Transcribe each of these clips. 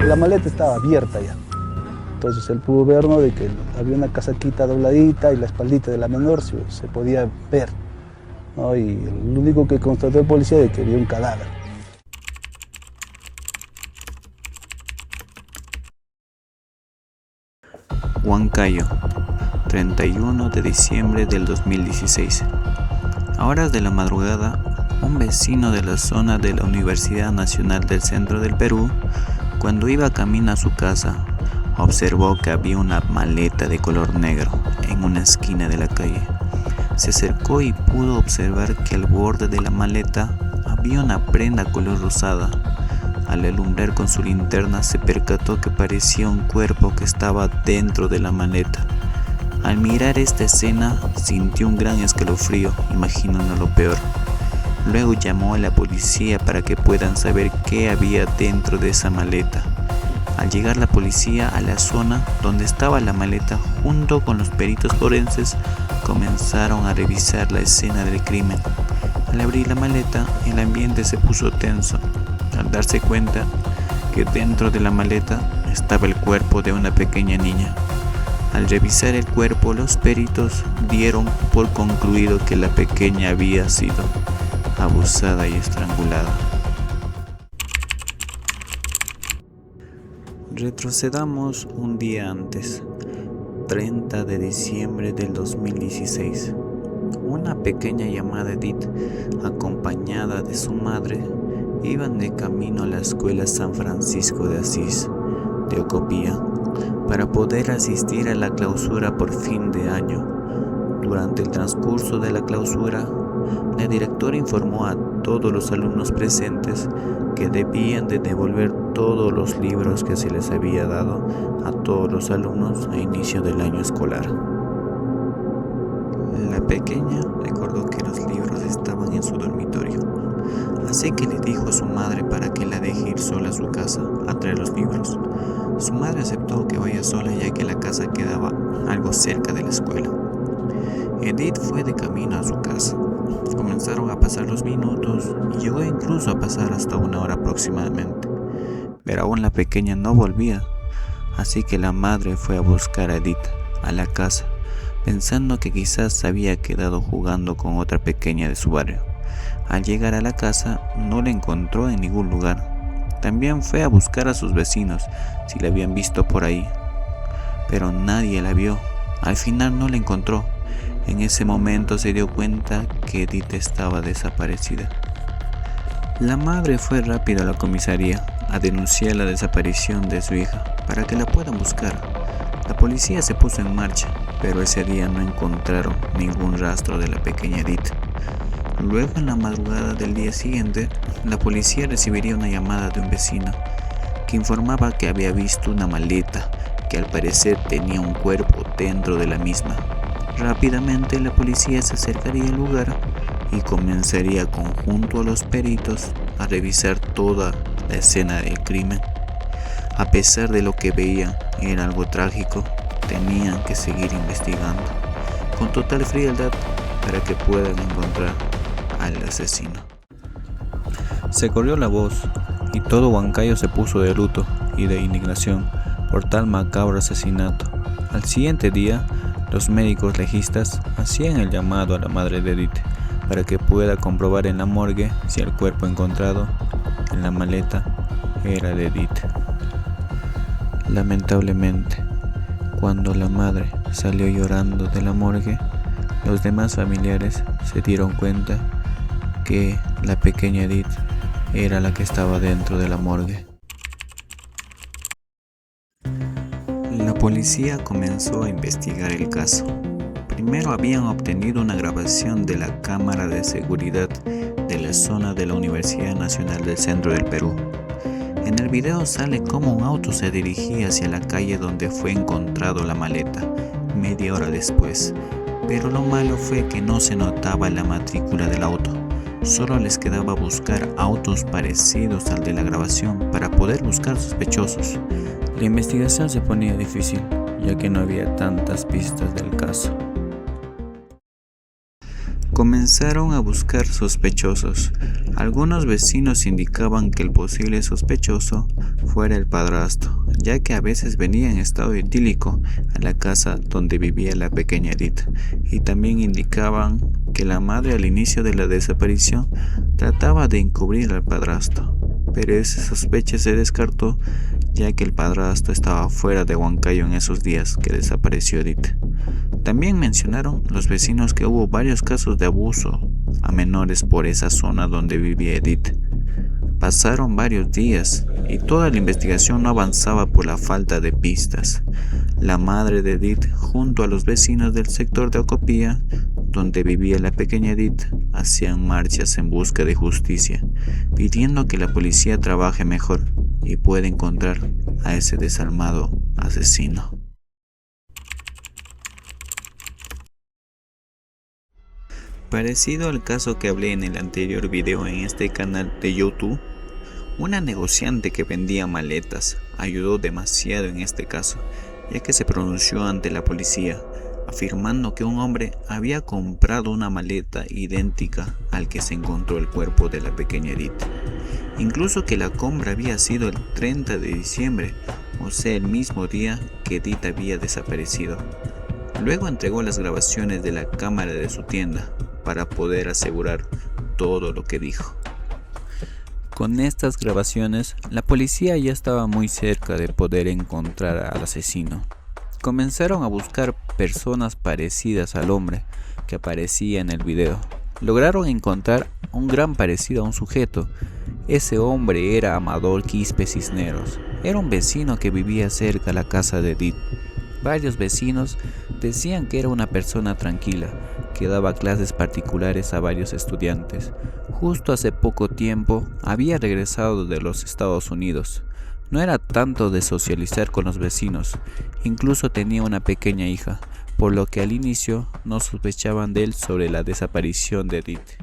la maleta estaba abierta ya. Entonces él pudo ver, ¿no?, de que había una casaquita dobladita y la espaldita de la menor se podía ver, ¿no? Y lo único que constató el policía de que había un cadáver. Huancayo, 31 de diciembre del 2016. A horas de la madrugada, un vecino de la zona de la Universidad Nacional del Centro del Perú, cuando iba camino a su casa, observó que había una maleta de color negro en una esquina de la calle. Se acercó y pudo observar que al borde de la maleta había una prenda color rosada. Al alumbrar con su linterna se percató que parecía un cuerpo que estaba dentro de la maleta. Al mirar esta escena sintió un gran escalofrío, imaginando lo peor. Luego llamó a la policía para que puedan saber qué había dentro de esa maleta. Al llegar la policía a la zona donde estaba la maleta junto con los peritos forenses, comenzaron a revisar la escena del crimen. Al abrir la maleta, el ambiente se puso tenso, al darse cuenta que dentro de la maleta estaba el cuerpo de una pequeña niña. Al revisar el cuerpo, los peritos dieron por concluido que la pequeña había sido abusada y estrangulada. Retrocedamos un día antes, 30 de diciembre del 2016. Una pequeña llamada Edith, acompañada de su madre, iban de camino a la escuela San Francisco de Asís de Ocopía para poder asistir a la clausura por fin de año. Durante el transcurso de la clausura, la directora informó a todos los alumnos presentes que debían de devolver todos los libros que se les había dado a todos los alumnos a inicio del año escolar. La pequeña recordó que los libros estaban en su dormitorio, así que le dijo a su madre para que la deje ir sola a su casa a traer los libros. Su madre aceptó que vaya sola ya que la casa quedaba algo cerca de la escuela. Edith fue de camino a su casa. Comenzaron a pasar los minutos y llegó incluso a pasar hasta 1 hora aproximadamente. Pero aún la pequeña no volvía, así que la madre fue a buscar a Edith a la casa, pensando que quizás se había quedado jugando con otra pequeña de su barrio. Al llegar a la casa no la encontró en ningún lugar. También fue a buscar a sus vecinos si la habían visto por ahí, pero nadie la vio. Al final no la encontró. En ese momento se dio cuenta que Edith estaba desaparecida. La madre fue rápido a la comisaría a denunciar la desaparición de su hija para que la puedan buscar. La policía se puso en marcha, pero ese día no encontraron ningún rastro de la pequeña Edith. Luego, en la madrugada del día siguiente, la policía recibiría una llamada de un vecino que informaba que había visto una maleta que al parecer tenía un cuerpo dentro de la misma. Rápidamente la policía se acercaría al lugar y comenzaría junto a los peritos a revisar toda la escena del crimen. A pesar de lo que veían era algo trágico, tenían que seguir investigando con total frialdad para que puedan encontrar al asesino. Se corrió la voz y todo Huancayo se puso de luto y de indignación por tal macabro asesinato. Al siguiente día, los médicos legistas hacían el llamado a la madre de Edith para que pueda comprobar en la morgue si el cuerpo encontrado en la maleta era de Edith. Lamentablemente, cuando la madre salió llorando de la morgue, los demás familiares se dieron cuenta que la pequeña Edith era la que estaba dentro de la morgue. La policía comenzó a investigar el caso. Primero habían obtenido una grabación de la cámara de seguridad de la zona de la Universidad Nacional del Centro del Perú. En el video sale cómo un auto se dirigía hacia la calle donde fue encontrado la maleta, media hora después. Pero lo malo fue que no se notaba la matrícula del auto. Solo les quedaba buscar autos parecidos al de la grabación para poder buscar sospechosos. La investigación se ponía difícil, ya que no había tantas pistas del caso. Comenzaron a buscar sospechosos. Algunos vecinos indicaban que el posible sospechoso fuera el padrastro, ya que a veces venía en estado etílico a la casa donde vivía la pequeña Edith, y también indicaban que la madre al inicio de la desaparición trataba de encubrir al padrastro, pero esa sospecha se descartó ya que el padrastro estaba fuera de Huancayo en esos días que desapareció Edith. También mencionaron los vecinos que hubo varios casos de abuso a menores por esa zona donde vivía Edith. Pasaron varios días y toda la investigación no avanzaba por la falta de pistas. La madre de Edith, junto a los vecinos del sector de Ocopía, donde vivía la pequeña Edith, hacían marchas en busca de justicia, pidiendo que la policía trabaje mejor y pueda encontrar a ese desalmado asesino. Parecido al caso que hablé en el anterior video en este canal de YouTube, una negociante que vendía maletas ayudó demasiado en este caso, ya que se pronunció ante la policía, afirmando que un hombre había comprado una maleta idéntica al que se encontró el cuerpo de la pequeña Edith. Incluso que la compra había sido el 30 de diciembre, o sea el mismo día que Edith había desaparecido. Luego entregó las grabaciones de la cámara de su tienda para poder asegurar todo lo que dijo. Con estas grabaciones, la policía ya estaba muy cerca de poder encontrar al asesino. Comenzaron a buscar personas parecidas al hombre que aparecía en el video. Lograron encontrar un gran parecido a un sujeto. Ese hombre era Amador Quispe Cisneros. Era un vecino que vivía cerca de la casa de Edith. Varios vecinos decían que era una persona tranquila, que daba clases particulares a varios estudiantes. Justo hace poco tiempo había regresado de los Estados Unidos. No era tanto de socializar con los vecinos, incluso tenía una pequeña hija, por lo que al inicio no sospechaban de él sobre la desaparición de Edith.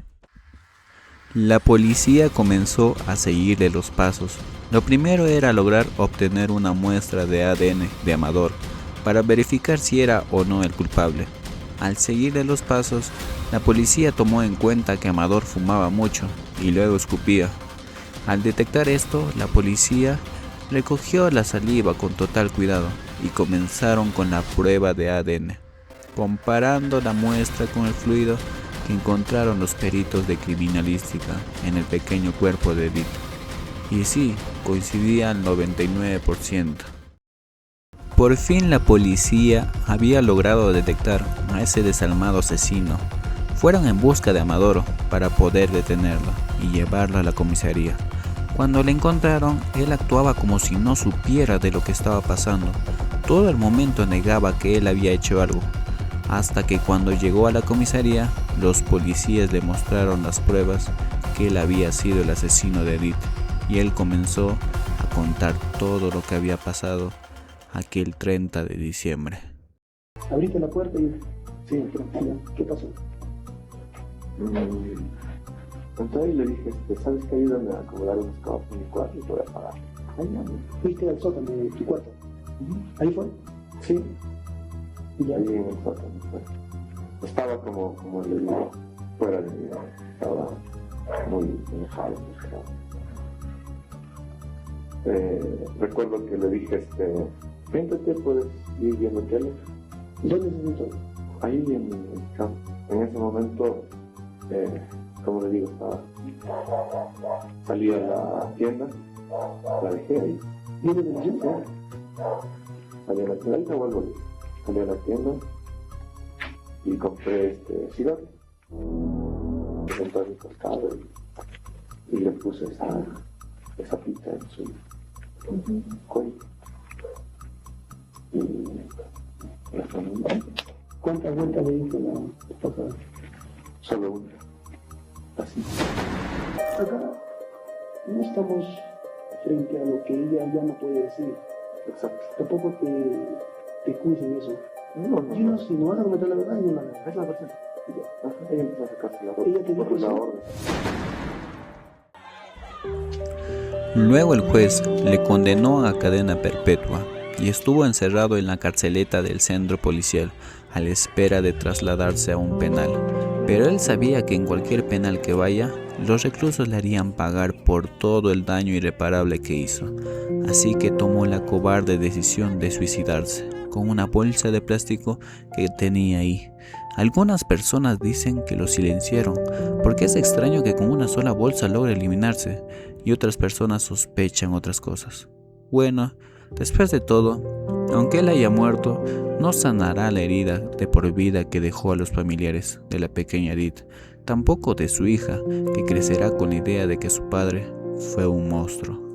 La policía comenzó a seguirle los pasos. Lo primero era lograr obtener una muestra de ADN de Amador, para verificar si era o no el culpable. Al seguirle los pasos, la policía tomó en cuenta que Amador fumaba mucho y luego escupía. Al detectar esto, la policía recogió la saliva con total cuidado y comenzaron con la prueba de ADN, comparando la muestra con el fluido que encontraron los peritos de criminalística en el pequeño cuerpo de Edith. Y sí, coincidía al 99%. Por fin la policía había logrado detectar a ese desalmado asesino. Fueron en busca de Amador para poder detenerlo y llevarlo a la comisaría. Cuando le encontraron, él actuaba como si no supiera de lo que estaba pasando. Todo el momento negaba que él había hecho algo, hasta que cuando llegó a la comisaría, los policías le mostraron las pruebas que él había sido el asesino de Edith, y él comenzó a contar todo lo que había pasado aquel 30 de diciembre. Abriste la puerta y... Sí, tranquila. ¿Qué pasó? Entonces le dije, ¿sabes qué? Ayúdame a acomodar unos cabos en mi cuarto y te voy a pagar. Ay, no. ¿Fuiste al sótano de tu cuarto? ¿Ahí fue? Sí. Y ahí en el sótano. Pues. Estaba como le digo, fuera de mi vida. Estaba muy enojado. Recuerdo que le dije, siéntate, puedes ir viendo tele. ¿Dónde se sentó? Ahí en el campo. En ese momento, como le digo, salí a la tienda, la dejé ahí. ¿Viene de la tienda? Salí a la tienda, ahí me vuelvo. Salí a la tienda y compré cigarros. Me senté a mi costado y le puse esa pita en su cuello. Y la familia. ¿Cuántas vueltas le hizo la esposa? Solo una. Así. Acá no estamos frente a lo que ella ya no puede decir. Exacto. Tampoco te acusen eso. No. Si no vas a comentar la verdad, no la verdad. Es la verdad. Ella empezó a sacarse la ropa. Ella te dijo la eso. orden. Luego el juez le condenó a cadena perpetua y estuvo encerrado en la carceleta del centro policial a la espera de trasladarse a un penal. Pero él sabía que en cualquier penal que vaya, los reclusos le harían pagar por todo el daño irreparable que hizo. Así que tomó la cobarde decisión de suicidarse, con una bolsa de plástico que tenía ahí. Algunas personas dicen que lo silenciaron, porque es extraño que con una sola bolsa logre eliminarse, y otras personas sospechan otras cosas. Bueno, después de todo, aunque él haya muerto, no sanará la herida de por vida que dejó a los familiares de la pequeña Edith, tampoco de su hija, que crecerá con la idea de que su padre fue un monstruo.